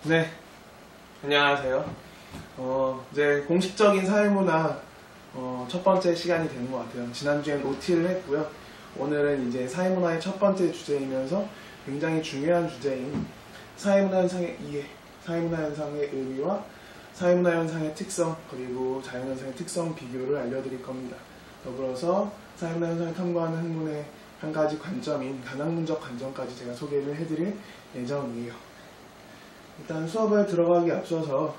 네, 안녕하세요. 이제 공식적인 사회문화 첫 번째 시간이 되는 것 같아요. 지난주엔 OT를 했고요. 오늘은 이제 사회문화의 첫 번째 주제이면서 굉장히 중요한 주제인 사회문화 현상의 이해, 사회문화 현상의 의미와 사회문화 현상의 특성, 그리고 자연현상의 특성 비교를 알려드릴 겁니다. 더불어서 사회문화 현상을 탐구하는 학문의 한 가지 관점인 간학문적 관점까지 제가 소개를 해드릴 예정이에요. 일단 수업을 들어가기 앞서서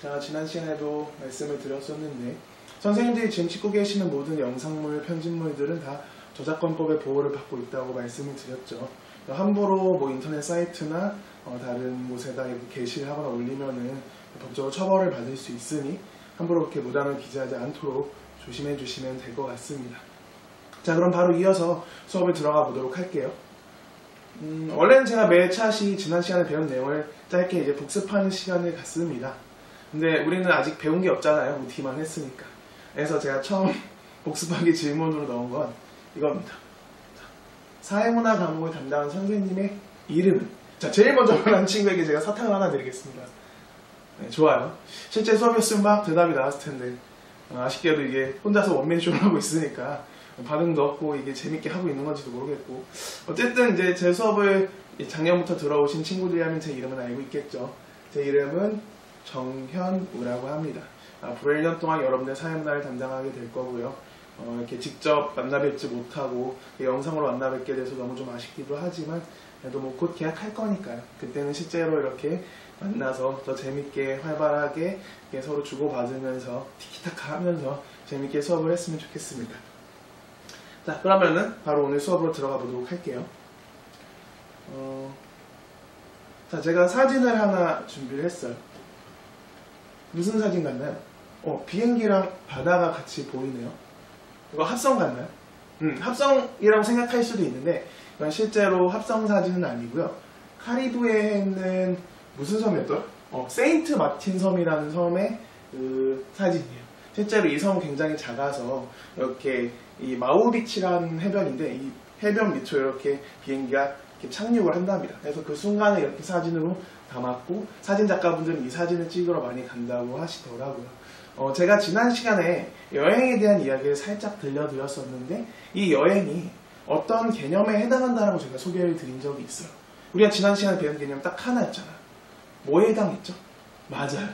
제가 지난 시간에도 말씀을 드렸었는데 선생님들이 지금 찍고 계시는 모든 영상물, 편집물들은 다 저작권법의 보호를 받고 있다고 말씀을 드렸죠. 함부로 인터넷 사이트나 다른 곳에다 게시를 하거나 올리면은 법적으로 처벌을 받을 수 있으니 함부로 그렇게 무단을 기재하지 않도록 조심해 주시면 될 것 같습니다. 자, 그럼 바로 이어서 수업을 들어가 보도록 할게요. 원래는 제가 매 차시 지난 시간에 배운 내용을 짧게 이제 복습하는 시간을 갖습니다. 근데 우리는 아직 배운 게 없잖아요. OT만 했으니까. 그래서 제가 처음 복습하기 질문으로 넣은 건 이겁니다. 사회문화 과목을 담당한 선생님의 이름은? 자, 제일 먼저 말한 친구에게 제가 사탕을 하나 드리겠습니다. 네, 좋아요. 실제 수업이었으면 막 대답이 나왔을 텐데 아쉽게도 이게 혼자서 원맨쇼를 하고 있으니까 반응도 없고 이게 재밌게 하고 있는 건지도 모르겠고, 어쨌든 이제 제 수업을 작년부터 들어오신 친구들이라면 제 이름은 알고 있겠죠. 제 이름은 정현우라고 합니다. 앞으로 1년 동안 여러분들 사회문화를 담당하게 될 거고요. 이렇게 직접 만나 뵙지 못하고 영상으로 만나 뵙게 돼서 너무 좀 아쉽기도 하지만 그래도 곧 계약할 거니까요. 그때는 실제로 이렇게 만나서 더 재밌게 활발하게 서로 주고받으면서 티키타카 하면서 재밌게 수업을 했으면 좋겠습니다. 자, 그러면은 바로 오늘 수업으로 들어가 보도록 할게요. 자, 제가 사진을 하나 준비를 했어요. 무슨 사진 같나요? 비행기랑 바다가 같이 보이네요. 이거 합성 같나요? 합성이라고 생각할 수도 있는데 이건 실제로 합성 사진은 아니고요. 카리브해에 있는 무슨 섬이었더라? 세인트 마틴 섬이라는 섬의 그 사진이에요. 실제로 이 섬은 굉장히 작아서 이렇게 이 마우비치라는 해변인데 이 해변 밑으로 이렇게 비행기가 이렇게 착륙을 한답니다. 그래서 그 순간을 이렇게 사진으로 담았고 사진 작가분들은 이 사진을 찍으러 많이 간다고 하시더라고요. 제가 지난 시간에 여행에 대한 이야기를 살짝 들려드렸었는데 이 여행이 어떤 개념에 해당한다라고 제가 소개를 드린 적이 있어요. 우리가 지난 시간에 배운 개념 딱 하나였잖아요. 뭐에 해당했죠? 맞아요.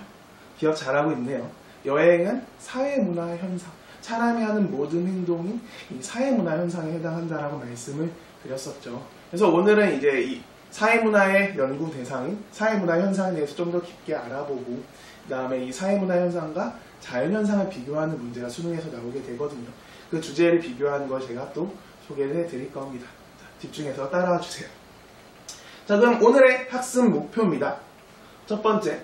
기억 잘하고 있네요. 여행은 사회문화 현상, 사람이 하는 모든 행동이 이 사회문화 현상에 해당한다라고 말씀을 드렸었죠. 그래서 오늘은 이제 이 사회문화의 연구 대상인 사회문화 현상에 대해서 좀 더 깊게 알아보고 그 다음에 이 사회문화 현상과 자연현상을 비교하는 문제가 수능에서 나오게 되거든요. 그 주제를 비교하는 걸 제가 또 소개를 해드릴 겁니다. 자, 집중해서 따라와 주세요. 자, 그럼 오늘의 학습 목표입니다. 첫 번째,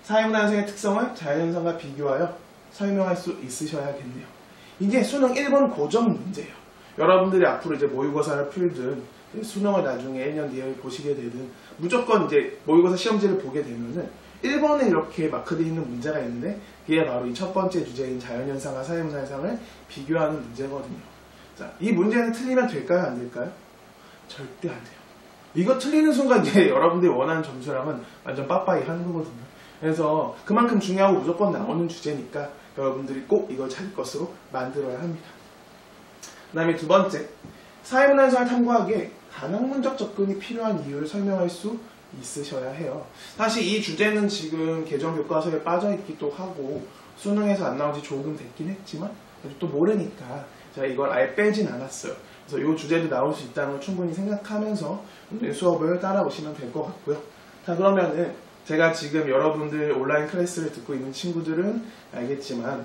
사회문화 현상의 특성을 자연현상과 비교하여 설명할 수 있으셔야겠네요. 이게 수능 1번 고정 문제예요. 여러분들이 앞으로 이제 모의고사를 풀든 수능을 나중에 1년 뒤에 보시게 되든 무조건 이제 모의고사 시험지를 보게 되면은 1번에 이렇게 마크되어 있는 문제가 있는데 그게 바로 이 첫 번째 주제인 자연현상과 사회문화 현상을 비교하는 문제거든요. 자, 이 문제는 틀리면 될까요? 안 될까요? 절대 안 돼요. 이거 틀리는 순간 이제 여러분들이 원하는 점수랑은 완전 빠빠이 하는 거거든요. 그래서 그만큼 중요하고 무조건 나오는 주제니까 여러분들이 꼭 이걸 찾을 것으로 만들어야 합니다. 그 다음에 두 번째, 사회문화 현상을 탐구하기에 간학문적 접근이 필요한 이유를 설명할 수 있으셔야 해요. 사실 이 주제는 지금 개정 교과서에 빠져있기도 하고 수능에서 안 나온 지 조금 됐긴 했지만 또 모르니까 제가 이걸 아예 빼진 않았어요. 그래서 이 주제도 나올 수 있다는 걸 충분히 생각하면서 수업을 따라오시면 될 것 같고요. 자, 그러면은 제가 지금 여러분들 온라인 클래스를 듣고 있는 친구들은 알겠지만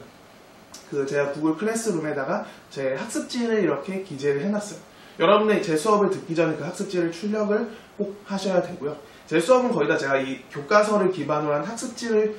제가 구글 클래스룸에다가 제 학습지를 이렇게 기재를 해놨어요. 여러분들이 제 수업을 듣기 전에 그 학습지를 출력을 꼭 하셔야 되고요. 제 수업은 거의 다 제가 이 교과서를 기반으로 한 학습지를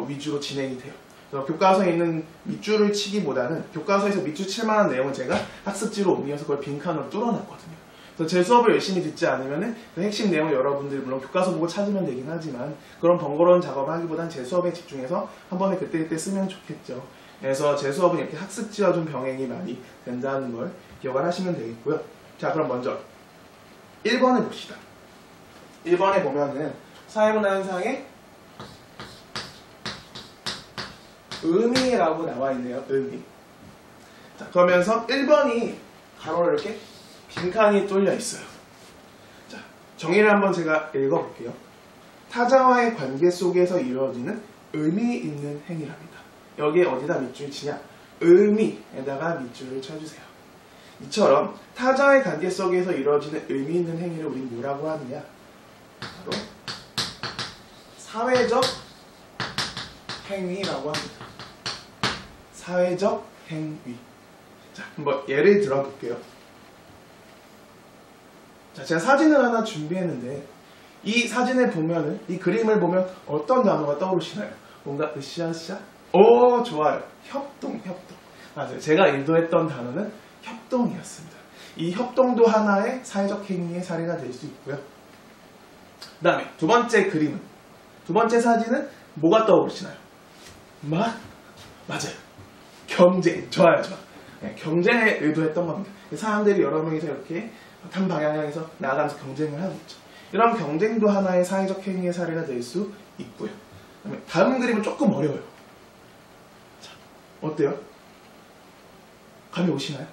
위주로 진행이 돼요. 그래서 교과서에 있는 밑줄을 치기보다는 교과서에서 밑줄 칠 만한 내용은 제가 학습지로 옮겨서 그걸 빈칸으로 뚫어놨거든요. 그래서 제 수업을 열심히 듣지 않으면 그 핵심 내용을 여러분들이 물론 교과서 보고 찾으면 되긴 하지만 그런 번거로운 작업을 하기보단 제 수업에 집중해서 한 번에 그때그때 쓰면 좋겠죠. 그래서 제 수업은 이렇게 학습지와 좀 병행이 많이 된다는 걸 기억을 하시면 되겠고요. 자, 그럼 먼저 1번을 봅시다. 1번에 보면은 사회문화 현상의 의미라고 나와 있네요. 의미. 자, 그러면서 1번이 가로로 이렇게 빈칸이 뚫려 있어요. 자, 정의를 한번 제가 읽어볼게요. 타자와의 관계 속에서 이루어지는 의미 있는 행위랍니다. 여기에 어디다 밑줄 치냐? 의미에다가 밑줄을 쳐주세요. 이처럼 타자의 관계 속에서 이루어지는 의미 있는 행위를 우린 뭐라고 하느냐? 바로 사회적 행위라고 합니다. 사회적 행위. 자, 한번 예를 들어볼게요. 자, 제가 사진을 하나 준비했는데 이 사진을 보면은, 이 그림을 보면 어떤 단어가 떠오르시나요? 뭔가 으쌰으쌰? 오, 좋아요. 협동. 맞아요. 제가 인도했던 단어는 협동이었습니다. 이 협동도 하나의 사회적 행위의 사례가 될 수 있고요. 그 다음에 두 번째 그림은, 두 번째 사진은 뭐가 떠오르시나요? 맞아요. 경쟁. 좋아요. 네, 경쟁에 의도했던 겁니다. 사람들이 여러 명이서 이렇게 한 방향에서 나아가면서 경쟁을 하고 있죠. 이런 경쟁도 하나의 사회적 행위의 사례가 될 수 있고요. 그다음에 다음 그림은 조금 어려워요. 자, 어때요? 감이 오시나요?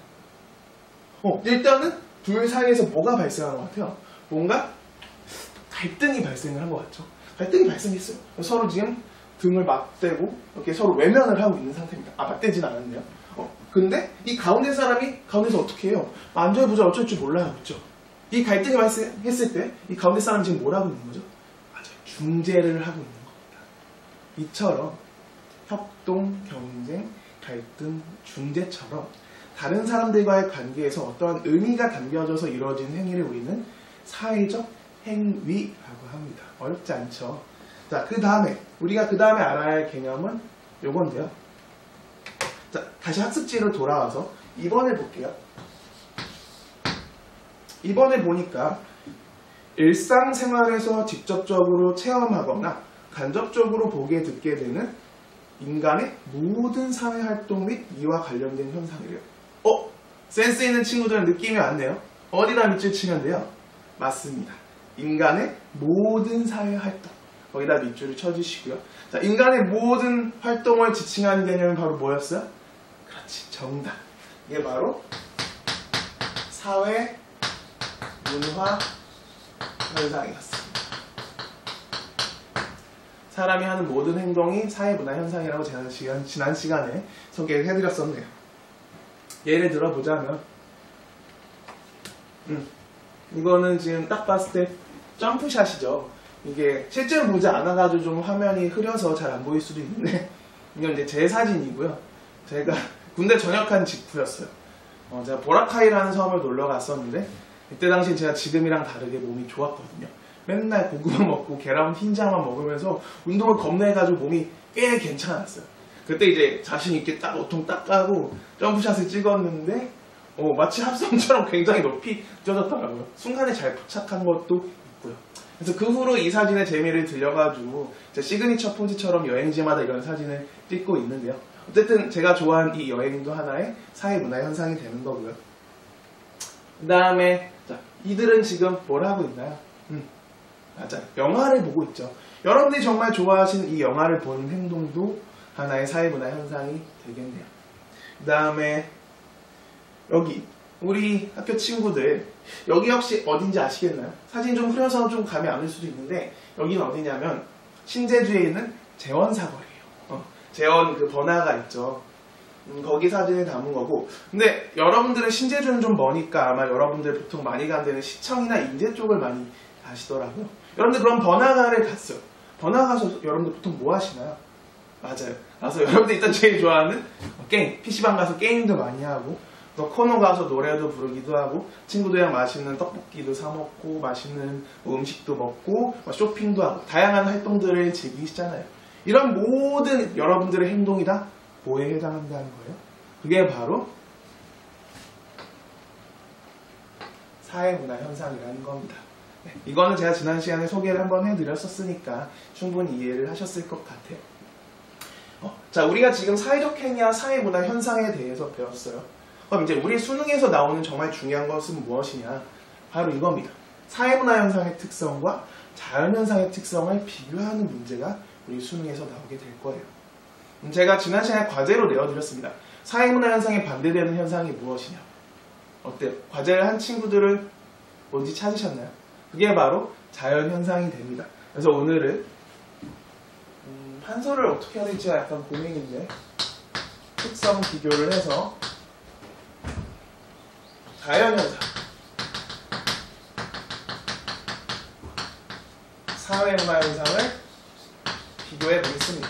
일단은 둘 사이에서 뭐가 발생하는 것 같아요? 뭔가 갈등이 발생을 한 것 같죠? 갈등이 발생했어요. 서로 지금 등을 맞대고 이렇게 서로 외면을 하고 있는 상태입니다. 맞대진 않았네요. 근데 이 가운데 사람이 가운데서 어떻게 해요? 안절부절 어쩔 줄 몰라요. 그렇죠? 이 갈등이 발생했을 때 이 가운데 사람이 지금 뭘 하고 있는 거죠? 맞아요. 중재를 하고 있는 겁니다. 이처럼 협동, 경쟁, 갈등, 중재처럼 다른 사람들과의 관계에서 어떠한 의미가 담겨져서 이루어진 행위를 우리는 사회적 행위라고 합니다. 어렵지 않죠? 자, 그 다음에 우리가 그 다음에 알아야 할 개념은 요건데요. 자, 다시 학습지로 돌아와서 2번을 볼게요. 2번을 보니까 일상생활에서 직접적으로 체험하거나 간접적으로 보게 듣게 되는 인간의 모든 사회활동 및 이와 관련된 현상이래요. 센스 있는 친구들은 느낌이 왔네요. 어디다 밑줄 치면 돼요? 맞습니다. 인간의 모든 사회활동. 거기다 밑줄을 쳐주시고요. 자, 인간의 모든 활동을 지칭하는 개념은 바로 뭐였어요? 그렇지, 정답. 이게 바로 사회 문화 현상이었습니다. 사람이 하는 모든 행동이 사회 문화 현상이라고 지난 시간에 소개를 해드렸었네요. 예를 들어보자면 이거는 지금 딱 봤을 때 점프샷이죠. 이게 실제로 보지 않아가지고 좀 화면이 흐려서 잘 안 보일 수도 있는데 이건 이제 제 사진이고요. 제가 군대 전역한 직후였어요. 제가 보라카이라는 섬을 놀러 갔었는데 이때 당시 제가 지금이랑 다르게 몸이 좋았거든요. 맨날 고구마 먹고 계란 흰자만 먹으면서 운동을 겁나 해가지고 몸이 꽤 괜찮았어요. 그때 이제 자신있게 딱 옷통 딱 까고 점프샷을 찍었는데 마치 합성처럼 굉장히 높이 뛰어졌더라고요. 순간에 잘 포착한 것도 있고요. 그래서 그 후로 이 사진의 재미를 들려가지고 제 시그니처 포즈처럼 여행지마다 이런 사진을 찍고 있는데요. 어쨌든 제가 좋아하는 이 여행도 하나의 사회문화 현상이 되는 거고요. 그 다음에 이들은 지금 뭘 하고 있나요? 맞아요. 영화를 보고 있죠. 여러분들이 정말 좋아하시는 이 영화를 보는 행동도 하나의 사회문화 현상이 되겠네요. 그 다음에 여기 우리 학교 친구들 여기 혹시 어딘지 아시겠나요? 사진 좀 흐려서 좀 감이 안 올 수도 있는데 여기는 어디냐면 신제주에 있는 재원사거리예요. 재원 그 번화가 있죠. 거기 사진을 담은 거고, 근데 여러분들은 신제주는 좀 머니까 아마 여러분들 보통 많이 간 데는 시청이나 인제 쪽을 많이 가시더라고요. 여러분들 그럼 번화가를 갔어요. 번화가 가서 여러분들 보통 뭐 하시나요? 맞아요. 가서 여러분들 일단 제일 좋아하는 게임, PC방 가서 게임도 많이 하고 또 코노 가서 노래도 부르기도 하고 친구들이랑 맛있는 떡볶이도 사 먹고 맛있는 음식도 먹고 쇼핑도 하고 다양한 활동들을 즐기시잖아요. 이런 모든 여러분들의 행동이 다 뭐에 해당한다는 거예요? 그게 바로 사회문화 현상이라는 겁니다. 네, 이거는 제가 지난 시간에 소개를 한번 해드렸었으니까 충분히 이해를 하셨을 것 같아요. 자, 우리가 지금 사회적 행위와 사회문화 현상에 대해서 배웠어요. 그럼 이제 우리 수능에서 나오는 정말 중요한 것은 무엇이냐? 바로 이겁니다. 사회문화 현상의 특성과 자연현상의 특성을 비교하는 문제가 우리 수능에서 나오게 될 거예요. 제가 지난 시간에 과제로 내어드렸습니다. 사회문화 현상에 반대되는 현상이 무엇이냐? 어때요? 과제를 한 친구들은 뭔지 찾으셨나요? 그게 바로 자연현상이 됩니다. 그래서 오늘은 판서를 어떻게 해야 될지 약간 고민인데 특성 비교를 해서 자연현상, 사회문화현상을 비교해 보겠습니다.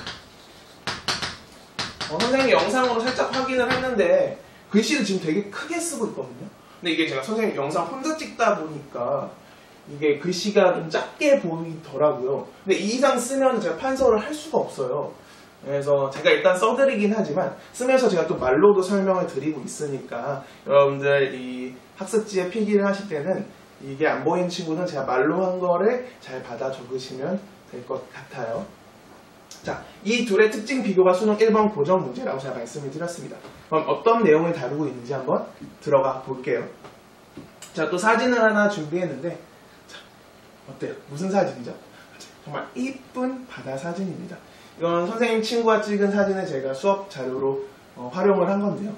선생님이 영상으로 살짝 확인을 했는데 글씨를 지금 되게 크게 쓰고 있거든요. 근데 이게 제가 선생님 영상 혼자 찍다 보니까 이게 글씨가 좀 작게 보이더라고요. 근데 이 이상 쓰면 제가 판서를 할 수가 없어요. 그래서 제가 일단 써드리긴 하지만 쓰면서 제가 또 말로도 설명을 드리고 있으니까 여러분들 이 학습지에 필기를 하실 때는 이게 안 보이는 친구는 제가 말로 한 거를 잘 받아 적으시면 될 것 같아요. 자, 이 둘의 특징 비교가 수능 1번 고정 문제라고 제가 말씀을 드렸습니다. 그럼 어떤 내용을 다루고 있는지 한번 들어가 볼게요. 자, 또 사진을 하나 준비했는데 자, 어때요? 무슨 사진이죠? 정말 이쁜 바다 사진입니다. 이건 선생님 친구가 찍은 사진을 제가 수업 자료로 활용을 한 건데요.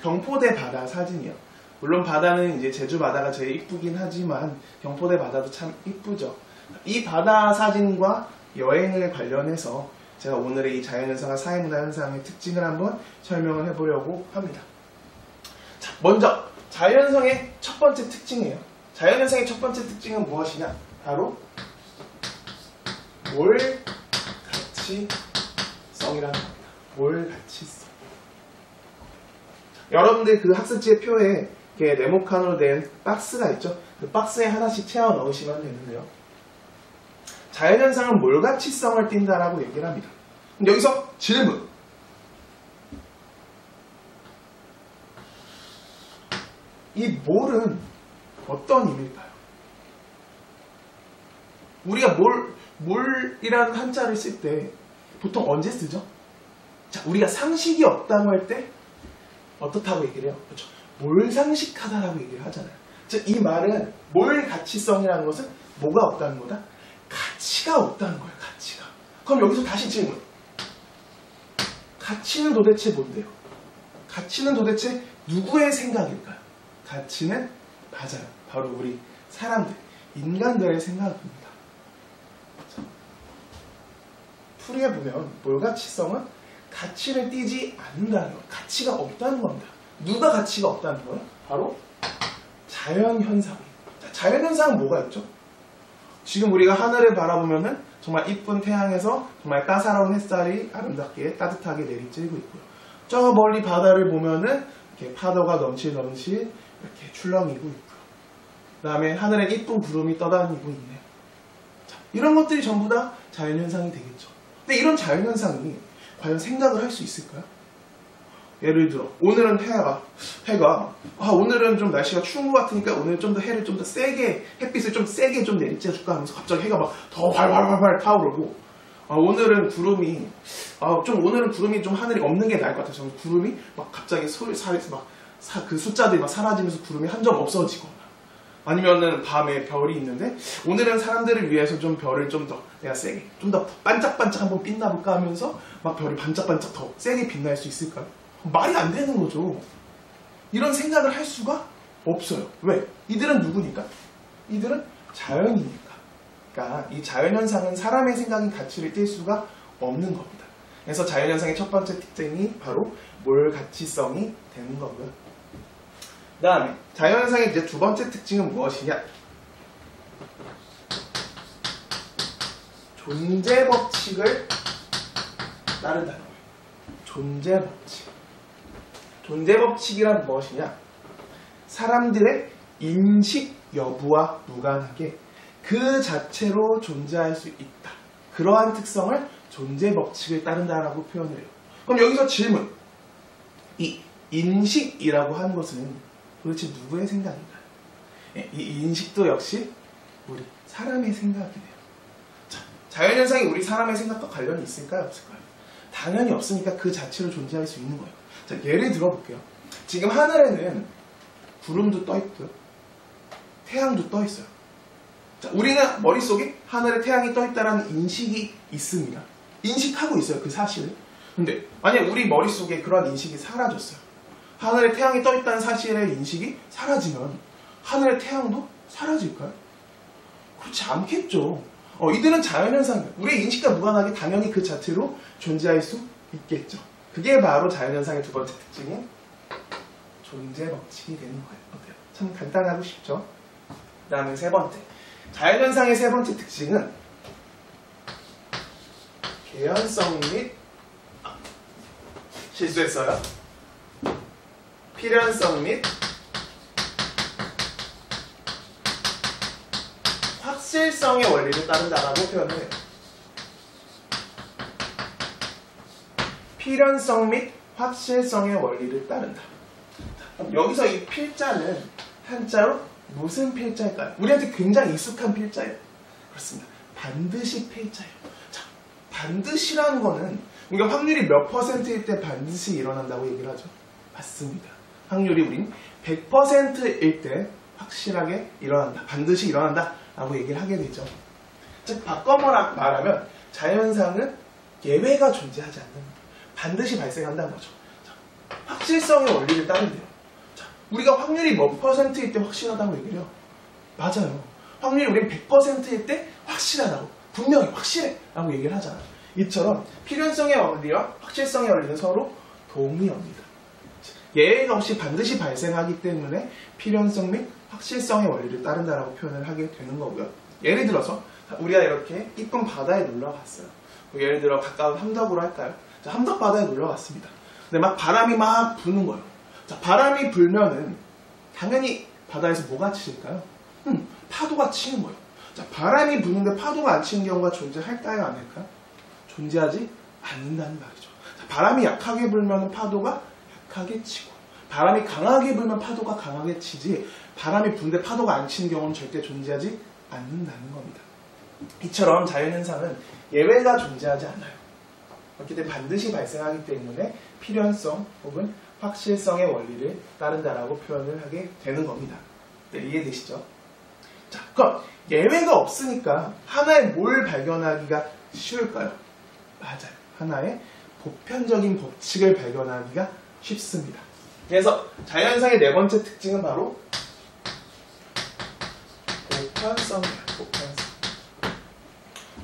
경포대 바다 사진이요. 물론 바다는 이제 제주 바다가 제일 이쁘긴 하지만 경포대 바다도 참 이쁘죠. 이 바다 사진과 여행을 관련해서 제가 오늘의 이 자연현상과 사회문화현상의 특징을 한번 설명을 해보려고 합니다. 자, 먼저 자연현상의 첫 번째 특징이에요. 자연현상의 첫 번째 특징은 무엇이냐? 바로 몰가치성이라는 겁니다. 몰가치성. 여러분들 그 학습지의 표에 이렇게 네모칸으로 된 박스가 있죠? 그 박스에 하나씩 채워 넣으시면 되는데요. 자연현상은 몰가치성을 띈다라고 얘기를 합니다. 그럼 여기서 질문. 이 몰은 어떤 의미일까요? 우리가 몰이라는 한자를 쓸 때 보통 언제 쓰죠? 자, 우리가 상식이 없다고 할 때 어떻다고 얘기를 해요? 그렇죠. 몰상식하다라고 얘기를 하잖아요. 즉, 이 말은 몰가치성이라는 것은 뭐가 없다는 거다? 가치가 없다는 거예요. 가치가. 그럼 여기서 다시 질문. 가치는 도대체 뭔데요? 가치는 도대체 누구의 생각일까요? 가치는 맞아요. 바로 우리 사람들, 인간들의 생각입니다. 풀이해 보면 몰가치성은 가치를 띠지 않는다는 거예요. 가치가 없다는 겁니다. 누가 가치가 없다는 거예요? 바로 자연현상이에요. 자연현상은 뭐가 있죠? 지금 우리가 하늘을 바라보면은 정말 이쁜 태양에서 정말 따사로운 햇살이 아름답게 따뜻하게 내리쬐고 있고요. 저 멀리 바다를 보면은 이렇게 파도가 넘실넘실 이렇게 출렁이고 있고요. 그 다음에 하늘에 이쁜 구름이 떠다니고 있네요. 자, 이런 것들이 전부 다 자연현상이 되겠죠. 근데 이런 자연현상이 과연 생각을 할 수 있을까요? 예를 들어 오늘은 해가 오늘은 좀 날씨가 추운 것 같으니까 오늘 좀 더 해를 좀 더 세게 햇빛을 좀 세게 좀 내리쬐줄까 하면서 갑자기 해가 막 더 활활활활 타오르고 오늘은 구름이 좀 하늘이 없는 게 나을 것 같아서 구름이 막 갑자기 그 숫자들이 막 사라지면서 구름이 한 점 없어지거나 아니면은 밤에 별이 있는데 오늘은 사람들을 위해서 좀 별을 좀 더 내가 세게 좀 더 반짝반짝 한번 빛나볼까 하면서 막 별이 반짝반짝 더 세게 빛날 수 있을까요? 말이 안 되는 거죠. 이런 생각을 할 수가 없어요. 왜? 이들은 누구니까? 이들은 자연이니까. 그러니까 이 자연현상은 사람의 생각인 가치를 띌 수가 없는 겁니다. 그래서 자연현상의 첫 번째 특징이 바로 몰가치성이 되는 거고요. 그 다음에 자연현상의 이제 두 번째 특징은 무엇이냐? 존재 법칙을 따른다는 거예요. 존재 법칙. 존재 법칙이란 무엇이냐? 사람들의 인식 여부와 무관하게 그 자체로 존재할 수 있다. 그러한 특성을 존재 법칙을 따른다라고 표현을 해요. 그럼 여기서 질문. 이 인식이라고 하는 것은 도대체 누구의 생각인가요? 이 인식도 역시 우리 사람의 생각이네요. 자연현상이 우리 사람의 생각과 관련이 있을까요? 없을까요? 당연히 없으니까 그 자체로 존재할 수 있는 거예요. 자, 예를 들어볼게요. 지금 하늘에는 구름도 떠 있고요. 태양도 떠 있어요. 자, 우리는 머릿속에 하늘에 태양이 떠 있다는 인식이 있습니다. 인식하고 있어요, 그 사실을. 근데 만약 우리 머릿속에 그런 인식이 사라졌어요. 하늘에 태양이 떠 있다는 사실의 인식이 사라지면 하늘의 태양도 사라질까요? 그렇지 않겠죠. 이들은 자연현상이에요. 우리의 인식과 무관하게 당연히 그 자체로 존재할 수 있겠죠. 그게 바로 자연현상의 두 번째 특징인 존재 법칙이 되는 거예요. 어때요? 참 간단하고 쉽죠? 그 다음에 세 번째. 자연현상의 세 번째 특징은 개연성 및 실수했어요. 필연성 및 확실성의 원리를 따른다라고 표현을 해요. 필연성 및 확실성의 원리를 따른다. 여기서 이 필자는 한자로 무슨 필자일까요? 우리한테 굉장히 익숙한 필자예요. 그렇습니다. 반드시 필자예요. 자, 반드시라는 거는 우리가 확률이 몇 %일 때 반드시 일어난다고 얘기를 하죠? 맞습니다. 확률이 우린 100%일 때 확실하게 일어난다. 반드시 일어난다. 라고 얘기를 하게 되죠. 즉, 바꿔 말하면 자연상은 예외가 존재하지 않는 거예요. 반드시 발생한다는 거죠. 자, 확실성의 원리를 따른대요. 자, 우리가 확률이 몇 %일 때 확실하다고 얘기를 해요? 맞아요. 확률이 우린 100%일 때 확실하다고. 분명히 확실해. 라고 얘기를 하잖아요. 이처럼 필연성의 원리와 확실성의 원리는 서로 동의어입니다. 예외가 없이 반드시 발생하기 때문에 필연성 및 확실성의 원리를 따른다라고 표현을 하게 되는 거고요. 예를 들어서 우리가 이렇게 이쁜 바다에 놀러 갔어요. 예를 들어 가까운 함덕으로 할까요? 자, 함덕 바다에 놀러 갔습니다. 근데 막 바람이 막 부는 거예요. 자, 바람이 불면은 당연히 바다에서 뭐가 치실까요? 파도가 치는 거예요. 자, 바람이 부는데 파도가 안 치는 경우가 존재할까요? 안 할까요? 존재하지 않는다는 말이죠. 자, 바람이 약하게 불면 파도가 약하게 치고, 바람이 강하게 불면 파도가 강하게 치지, 바람이 부는데 파도가 안 치는 경우는 절대 존재하지 않는다는 겁니다. 이처럼 자연현상은 예외가 존재하지 않아요. 그렇기 때문에 반드시 발생하기 때문에 필연성 혹은 확실성의 원리를 따른다라고 표현을 하게 되는 겁니다. 네, 이해되시죠? 자, 그럼 예외가 없으니까 하나의 뭘 발견하기가 쉬울까요? 맞아요. 하나의 보편적인 법칙을 발견하기가 쉽습니다. 그래서 자연현상의 네 번째 특징은 바로 보편성이에요.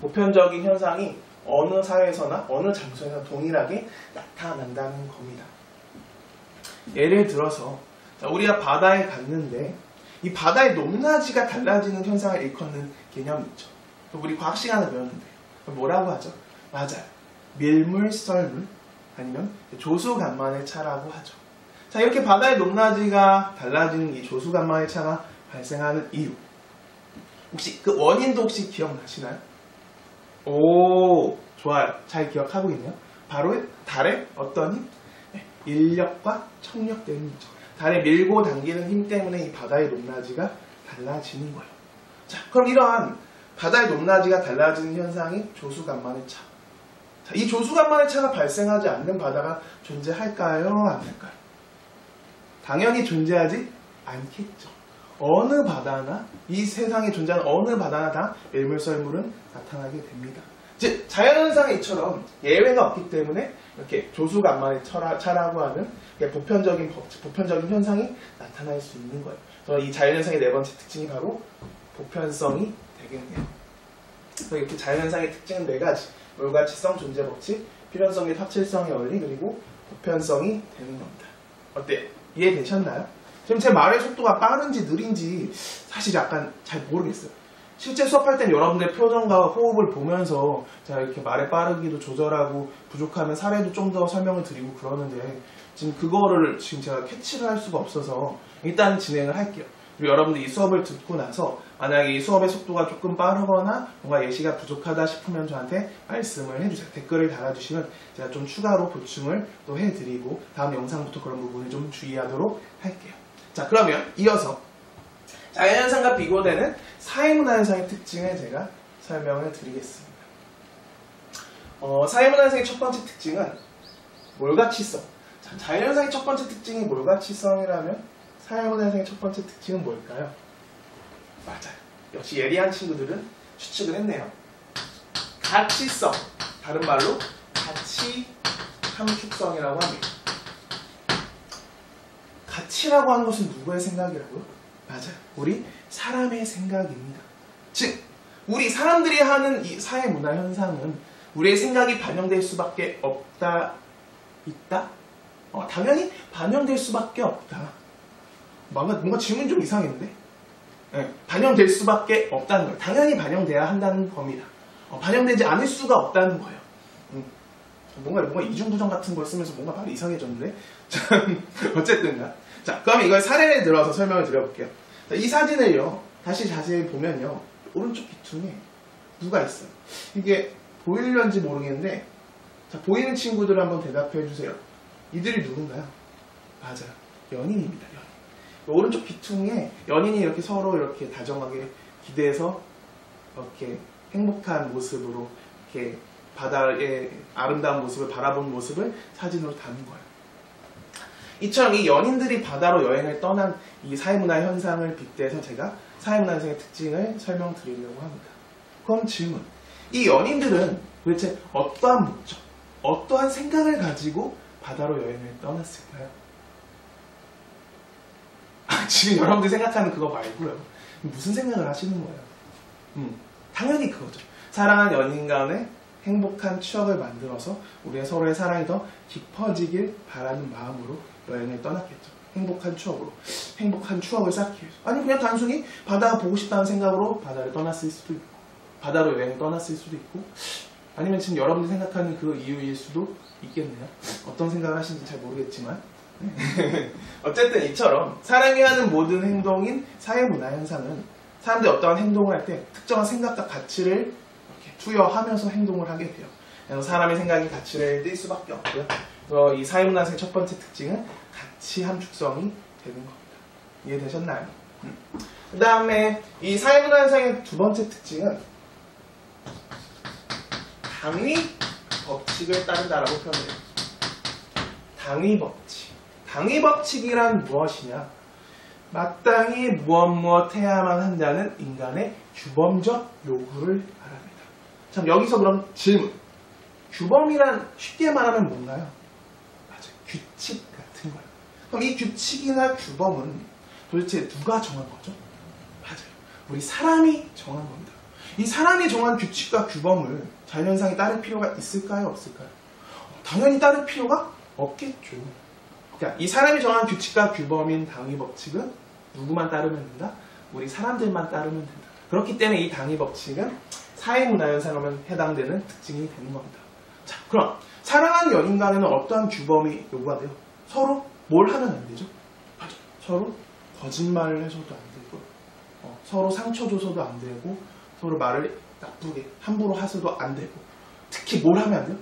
보편적인 현상이 어느 사회에서나 어느 장소에나 동일하게 나타난다는 겁니다. 예를 들어서 우리가 바다에 갔는데 이 바다의 높낮이가 달라지는 현상을 일컫는 개념이 있죠. 우리 과학 시간에 배웠는데 뭐라고 하죠? 맞아요. 밀물썰물 아니면 조수간만의 차라고 하죠. 자, 이렇게 바다의 높낮이가 달라지는 이 조수간만의 차가 발생하는 이유, 혹시 그 원인도 혹시 기억나시나요? 오, 좋아요. 잘 기억하고 있네요. 바로 달의 어떤 힘? 네, 인력과 청력 때문이죠. 달에 밀고 당기는 힘 때문에 이 바다의 높낮이가 달라지는 거예요. 자, 그럼 이러한 바다의 높낮이가 달라지는 현상이 조수간만의 차. 자, 이 조수간만의 차가 발생하지 않는 바다가 존재할까요? 안 할까요? 당연히 존재하지 않겠죠. 어느 바다나, 이 세상에 존재하는 어느 바다나 다 밀물썰물은 나타나게 됩니다. 즉, 자연현상에 이처럼 예외가 없기 때문에 이렇게 조수간만의 차라고 하는 보편적인 법칙, 보편적인 현상이 나타날 수 있는 거예요. 그래서 이 자연현상의 네 번째 특징이 바로 보편성이 되겠네요. 그래서 이렇게 자연현상의 특징은 네 가지. 물가치성, 존재법칙, 필연성 및 확실성의 원리, 그리고 보편성이 되는 겁니다. 어때요? 이해되셨나요? 지금 제 말의 속도가 빠른지 느린지 사실 약간 잘 모르겠어요. 실제 수업할 땐 여러분들의 표정과 호흡을 보면서 제가 이렇게 말의 빠르기도 조절하고 부족하면 사례도 좀 더 설명을 드리고 그러는데 지금 그거를 지금 제가 캐치를 할 수가 없어서 일단 진행을 할게요. 그리고 여러분들 이 수업을 듣고 나서 만약에 이 수업의 속도가 조금 빠르거나 뭔가 예시가 부족하다 싶으면 저한테 말씀을 해주세요. 댓글을 달아주시면 제가 좀 추가로 보충을 또 해드리고 다음 영상부터 그런 부분을 좀 주의하도록 할게요. 자, 그러면 이어서 자연현상과 비교되는 사회문화현상의 특징을 제가 설명을 드리겠습니다. 사회문화현상의 첫 번째 특징은 몰가치성. 자, 자연현상의 첫 번째 특징이 몰가치성이라면 사회문화현상의 첫 번째 특징은 뭘까요? 맞아요. 역시 예리한 친구들은 추측을 했네요. 가치성, 다른 말로 가치 함축성이라고 합니다. 가치라고 하는 것은 누구의 생각이라고요? 맞아요. 우리 사람의 생각입니다. 즉, 우리 사람들이 하는 이 사회문화 현상은 우리의 생각이 반영될 수밖에 있다? 당연히 반영될 수밖에 없다. 뭔가 질문이 좀 이상했는데? 네, 반영될 수밖에 없다는 거예요. 당연히 반영돼야 한다는 겁니다. 반영되지 않을 수가 없다는 거예요. 뭔가 이중부정 같은 걸 쓰면서 뭔가 말이 이상해졌는데? 어쨌든가. 자, 그럼 이걸 사례를 들어서 설명을 드려볼게요. 자, 이 사진을요, 다시 자세히 보면요, 오른쪽 귀퉁이에 누가 있어요? 이게 보이려는지 모르겠는데, 자, 보이는 친구들 한번 대답해 주세요. 이들이 누군가요? 맞아요. 연인입니다. 연인. 오른쪽 귀퉁이에 연인이 이렇게 서로 이렇게 다정하게 기대서 이렇게 행복한 모습으로 이렇게 바다의 아름다운 모습을 바라본 모습을 사진으로 담은 거예요. 이처럼 이 연인들이 바다로 여행을 떠난 이 사회문화 현상을 빗대서 제가 사회문화 현상의 특징을 설명드리려고 합니다. 그럼 질문. 이 연인들은 도대체 어떠한 목적, 어떠한 생각을 가지고 바다로 여행을 떠났을까요? 지금 여러분들이 생각하는 그거 말고요. 무슨 생각을 하시는 거예요? 당연히 그거죠. 사랑하는 연인 간의 행복한 추억을 만들어서 우리의 서로의 사랑이 더 깊어지길 바라는 마음으로 여행을 떠났겠죠. 행복한 추억으로. 행복한 추억을 쌓기 위해서. 아니 그냥 단순히 바다가 보고 싶다는 생각으로 바다를 떠났을 수도 있고, 바다로 여행을 떠났을 수도 있고, 아니면 지금 여러분들이 생각하는 그 이유일 수도 있겠네요. 어떤 생각을 하시는지 잘 모르겠지만 어쨌든 이처럼 사람이 하는 모든 행동인 사회문화 현상은 사람들이 어떠한 행동을 할 때 특정한 생각과 가치를 이렇게 투여하면서 행동을 하게 돼요. 그래서 사람의 생각이 가치를 띌 수밖에 없고요. 그래서 이 사회문화 현상의 첫 번째 특징은 가치 함축성이 되는 겁니다. 이해되셨나요? 그 다음에 이 사회문화 현상의 두 번째 특징은 당위 법칙을 따른다라고 표현해요. 당위 법칙. 당위 법칙이란 무엇이냐? 마땅히 무엇 해야만 한다는 인간의 규범적 요구를 말합니다. 참 여기서 그럼 질문. 규범이란 쉽게 말하면 뭔가요? 맞아요. 규칙 같은 거예요. 그럼 이 규칙이나 규범은 도대체 누가 정한 거죠? 맞아요. 우리 사람이 정한 겁니다. 이 사람이 정한 규칙과 규범을 자연현상에 따를 필요가 있을까요? 없을까요? 당연히 따를 필요가 없겠죠. 그러니까 이 사람이 정한 규칙과 규범인 당위 법칙은 누구만 따르면 된다? 우리 사람들만 따르면 된다. 그렇기 때문에 이 당위 법칙은 사회문화현상하면 해당되는 특징이 되는 겁니다. 자, 그럼 사랑하는 연인 간에는 어떠한 규범이 요구가 돼요? 서로 뭘 하면 안 되죠? 맞아. 서로 거짓말을 해서도 안 되고, 서로 상처 줘서도 안 되고, 서로 말을 나쁘게 함부로 하셔도 안 되고, 특히 뭘 하면 안 돼요?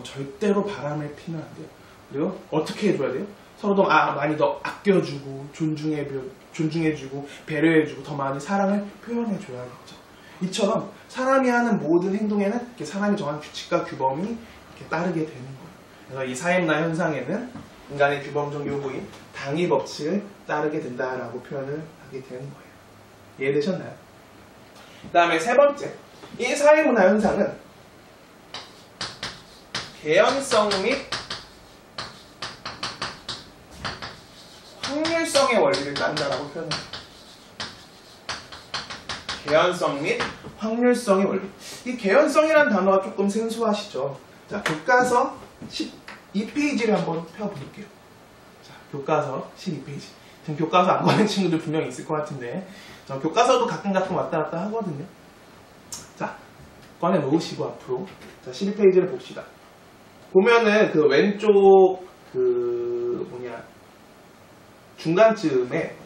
절대로 바람을 피면 안 돼요. 그리고 어떻게 해줘야 돼요? 서로 더 많이 더 아껴주고 존중해주고 배려해주고 더 많이 사랑을 표현해줘야겠죠. 이처럼 사람이 하는 모든 행동에는 이렇게 사람이 정한 규칙과 규범이 이렇게 따르게 되는 거예요. 그래서 이 사회문화 현상에는 인간의 규범적 요구인 당위 법칙을 따르게 된다라고 표현을 하게 되는 거예요. 이해되셨나요? 그 다음에 세 번째, 이 사회문화 현상은 개연성 및 확률성의 원리를 딴다라고 표현합니다. 개연성 및 확률성의 원리. 이 개연성이라는 단어가 조금 생소하시죠? 자, 교과서 12페이지를 한번 펴볼게요. 자, 교과서 12페이지. 지금 교과서 안 보는 친구들 분명히 있을 것 같은데, 교과서도 가끔 왔다 갔다 하거든요. 자, 꺼내 놓으시고 앞으로. 자, 12페이지를 봅시다. 보면은 그 왼쪽 중간쯤에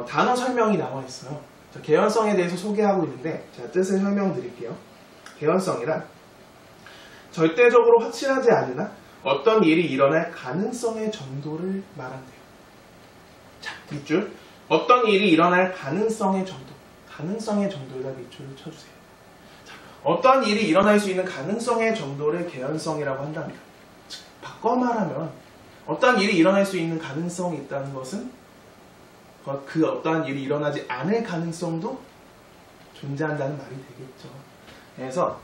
단어 설명이 나와 있어요. 자, 개연성에 대해서 소개하고 있는데, 자, 뜻을 설명드릴게요. 개연성이란 절대적으로 확실하지 않으나 어떤 일이 일어날 가능성의 정도를 말한대요. 자, 밑줄. 어떤 일이 일어날 가능성의 정도. 가능성의 정도에다 밑줄을 쳐주세요. 자, 어떤 일이 일어날 수 있는 가능성의 정도를 개연성이라고 한답니다. 즉, 바꿔 말하면 어떠한 일이 일어날 수 있는 가능성이 있다는 것은 그 어떠한 일이 일어나지 않을 가능성도 존재한다는 말이 되겠죠. 그래서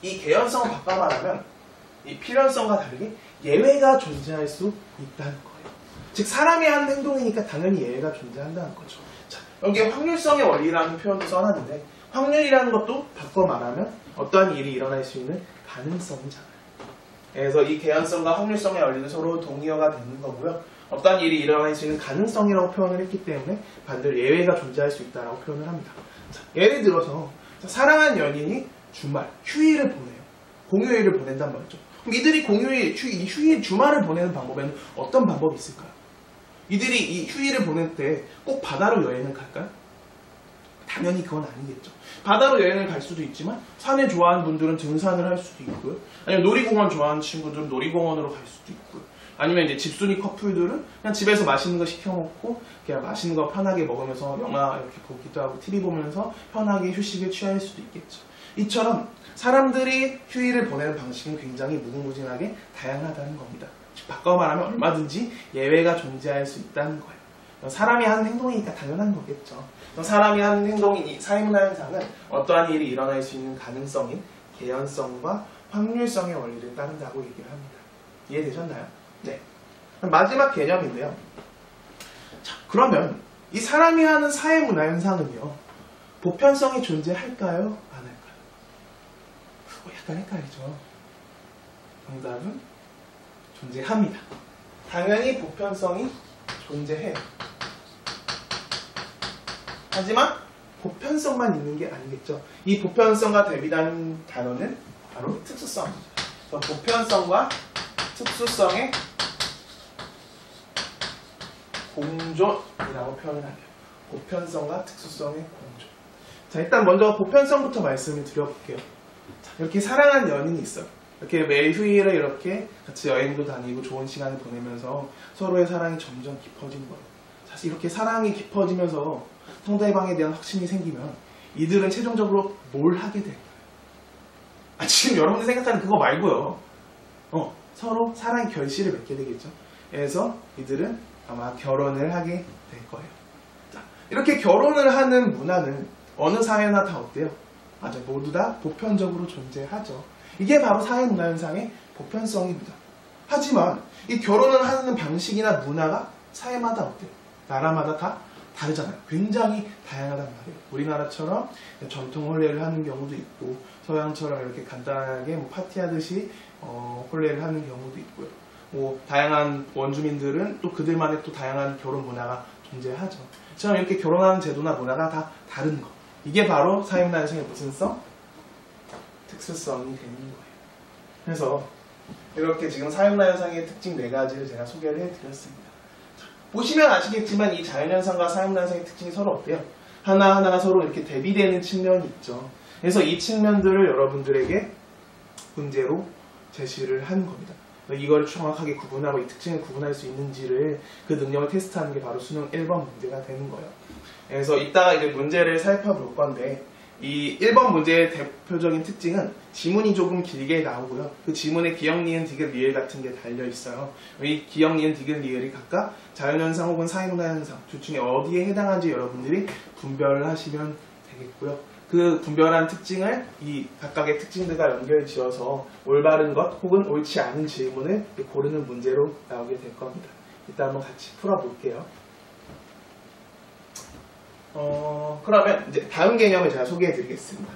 이 개연성을 바꿔 말하면 이 필연성과 다르게 예외가 존재할 수 있다는 거예요. 즉 사람이 하는 행동이니까 당연히 예외가 존재한다는 거죠. 자, 여기에 확률성의 원리라는 표현도 써놨는데 확률이라는 것도 바꿔 말하면 어떠한 일이 일어날 수 있는 가능성이잖아요. 그래서 이 개연성과 확률성의 원리는 서로 동의어가 되는 거고요. 어떠한 일이 일어날 수 있는 가능성이라고 표현을 했기 때문에 반대로 예외가 존재할 수 있다고 표현을 합니다. 자, 예를 들어서 사랑하는 연인이 주말, 휴일을 보내요. 공휴일을 보낸단 말이죠. 그럼 이들이 공휴일, 휴일, 주말을 보내는 방법에는 어떤 방법이 있을까요? 이들이 이 휴일을 보낼 때 꼭 바다로 여행을 갈까요? 당연히 그건 아니겠죠. 바다로 여행을 갈 수도 있지만 산을 좋아하는 분들은 등산을 할 수도 있고요. 아니면 놀이공원 좋아하는 친구들은 놀이공원으로 갈 수도 있고요. 아니면 이제 집순이 커플들은 그냥 집에서 맛있는 거 시켜 먹고 그냥 맛있는 거 편하게 먹으면서 영화 이렇게 보기도 하고 TV 보면서 편하게 휴식을 취할 수도 있겠죠. 이처럼 사람들이 휴일을 보내는 방식은 굉장히 무궁무진하게 다양하다는 겁니다. 바꿔 말하면 얼마든지 예외가 존재할 수 있다는 거예요. 사람이 하는 행동이니까 당연한 거겠죠. 사람이 하는 행동인 이 사회문화 현상은 어떠한 일이 일어날 수 있는 가능성인 개연성과 확률성의 원리를 따른다고 얘기를 합니다. 이해되셨나요? 네. 마지막 개념인데요. 자, 그러면 이 사람이 하는 사회문화 현상은요, 보편성이 존재할까요? 안 할까요? 약간 헷갈리죠. 정답은 존재합니다. 당연히 보편성이 존재해요. 하지만 보편성만 있는 게 아니겠죠. 이 보편성과 대비하는 단어는 바로 특수성입니다. 보편성과 특수성의 공존이라고 표현을 하네요. 보편성과 특수성의 공존. 자, 일단 먼저 보편성부터 말씀을 드려볼게요. 자, 이렇게 사랑하는 연인이 있어요. 이렇게 매일 휴일에 이렇게 같이 여행도 다니고 좋은 시간을 보내면서 서로의 사랑이 점점 깊어지는 거예요. 사실 이렇게 사랑이 깊어지면서 상대방에 대한 확신이 생기면 이들은 최종적으로 뭘 하게 될까요? 지금 여러분들 생각하는 그거 말고요. 서로 사랑의 결실을 맺게 되겠죠. 그래서 이들은 아마 결혼을 하게 될 거예요. 자, 이렇게 결혼을 하는 문화는 어느 사회나 다 어때요? 맞아요. 모두 다 보편적으로 존재하죠. 이게 바로 사회문화현상의 보편성입니다. 하지만 이 결혼을 하는 방식이나 문화가 사회마다 어때요? 나라마다 다 다르잖아요. 굉장히 다양하단 말이에요. 우리나라처럼 전통 혼례를 하는 경우도 있고 서양처럼 이렇게 간단하게 파티하듯이 혼례를 하는 경우도 있고요. 다양한 원주민들은 또 그들만의 또 다양한 결혼 문화가 존재하죠. 처럼 이렇게 결혼하는 제도나 문화가 다 다른 거. 이게 바로 사회문화 현상의 무슨 성? 특수성이 되는 거예요. 그래서 이렇게 지금 사회문화 현상의 특징 4가지를 제가 소개를 해드렸습니다. 보시면 아시겠지만 이 자연현상과 사회문화 현상의 특징이 서로 어때요? 하나하나가 서로 이렇게 대비되는 측면이 있죠. 그래서 이 측면들을 여러분들에게 문제로 제시를 하는 겁니다. 이걸 정확하게 구분하고 이 특징을 구분할 수 있는지를 그 능력을 테스트하는 게 바로 수능 1번 문제가 되는 거예요. 그래서 이따가 이제 문제를 살펴볼 건데 이 1번 문제의 대표적인 특징은 지문이 조금 길게 나오고요. 그 지문에 기역, 니은, 디귿, 리을 같은 게 달려있어요. 이 기역, 니은, 디귿, 리을이 각각 자연현상 혹은 사회문화 현상 둘 중에 어디에 해당하는지 여러분들이 분별을 하시면 되겠고요. 그 분별한 특징을 이 각각의 특징들과 연결지어서 올바른 것 혹은 옳지 않은 질문을 고르는 문제로 나오게 될 겁니다. 이따 한번 같이 풀어볼게요. 그러면 이제 다음 개념을 제가 소개해 드리겠습니다.